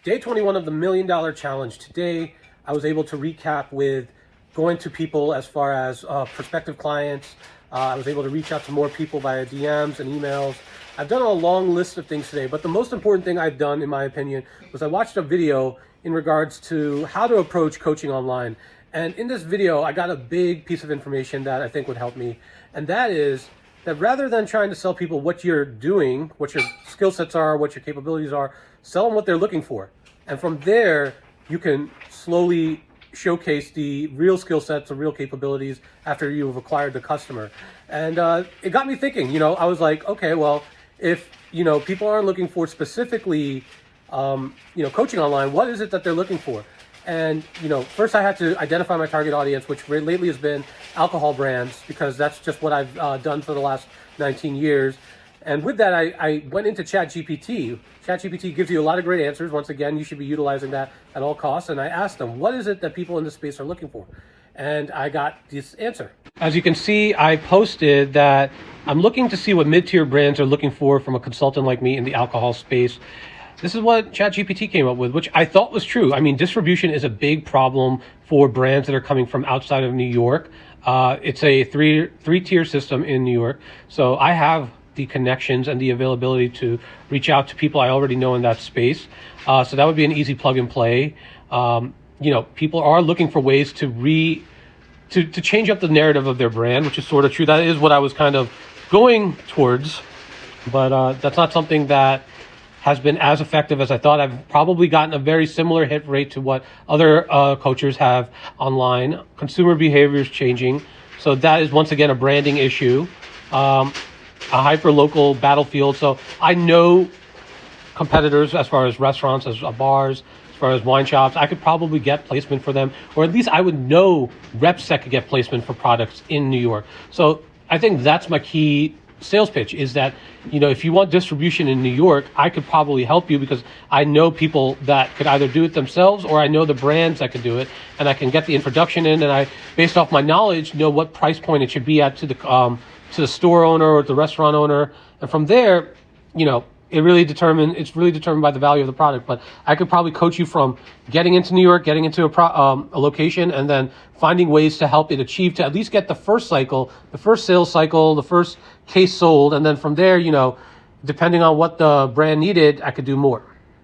Day 21 of the $1 Million Challenge. Today, I was able to recap with going to people as far as prospective clients. I was able to reach out to more people via DMs and emails. I've done a long list of things today, but the most important thing I've done, in my opinion, was I watched a video in regards to how to approach coaching online. And in this video, I got a big piece of information that I think would help me. And that is that rather than trying to sell people what you're doing, what your skill sets are, what your capabilities are, sell them what they're looking for. And from there, you can slowly showcase the real skill sets, the real capabilities after you've acquired the customer. And it got me thinking, I was like, okay, well, if, people aren't looking for specifically, coaching online, what is it that they're looking for? And, first I had to identify my target audience, which lately has been alcohol brands, because that's just what I've done for the last 19 years. And with that, I went into ChatGPT. ChatGPT gives you a lot of great answers. Once again, you should be utilizing that at all costs. And I asked them, what is it that people in this space are looking for? And I got this answer. As you can see, I posted that I'm looking to see what mid-tier brands are looking for from a consultant like me in the alcohol space. This is what ChatGPT came up with, which I thought was true. I mean, distribution is a big problem for brands that are coming from outside of New York. It's a three-tier system in New York. So I have the connections and the availability to reach out to people I already know in that space. So that would be an easy plug and play. People are looking for ways to change up the narrative of their brand, which is sort of true. That is what I was kind of going towards, but that's not something that has been as effective as I thought. I've probably gotten a very similar hit rate to what other coaches have online. Consumer behavior is changing. So that is, once again, a branding issue, a hyper-local battlefield. So I know competitors as far as restaurants, as bars, as far as wine shops. I could probably get placement for them, or at least I would know reps that could get placement for products in New York. So I think that's my key sales pitch, is that, if you want distribution in New York, I could probably help you because I know people that could either do it themselves, or I know the brands that could do it, and I can get the introduction in, and I, based off my knowledge, know what price point it should be at to the store owner or the restaurant owner. And from there, it's really determined by the value of the product. But I could probably coach you from getting into New York, getting into a location, and then finding ways to help it achieve to at least get the first cycle, the first sales cycle, the first case sold. And then from there, depending on what the brand needed, I could do more.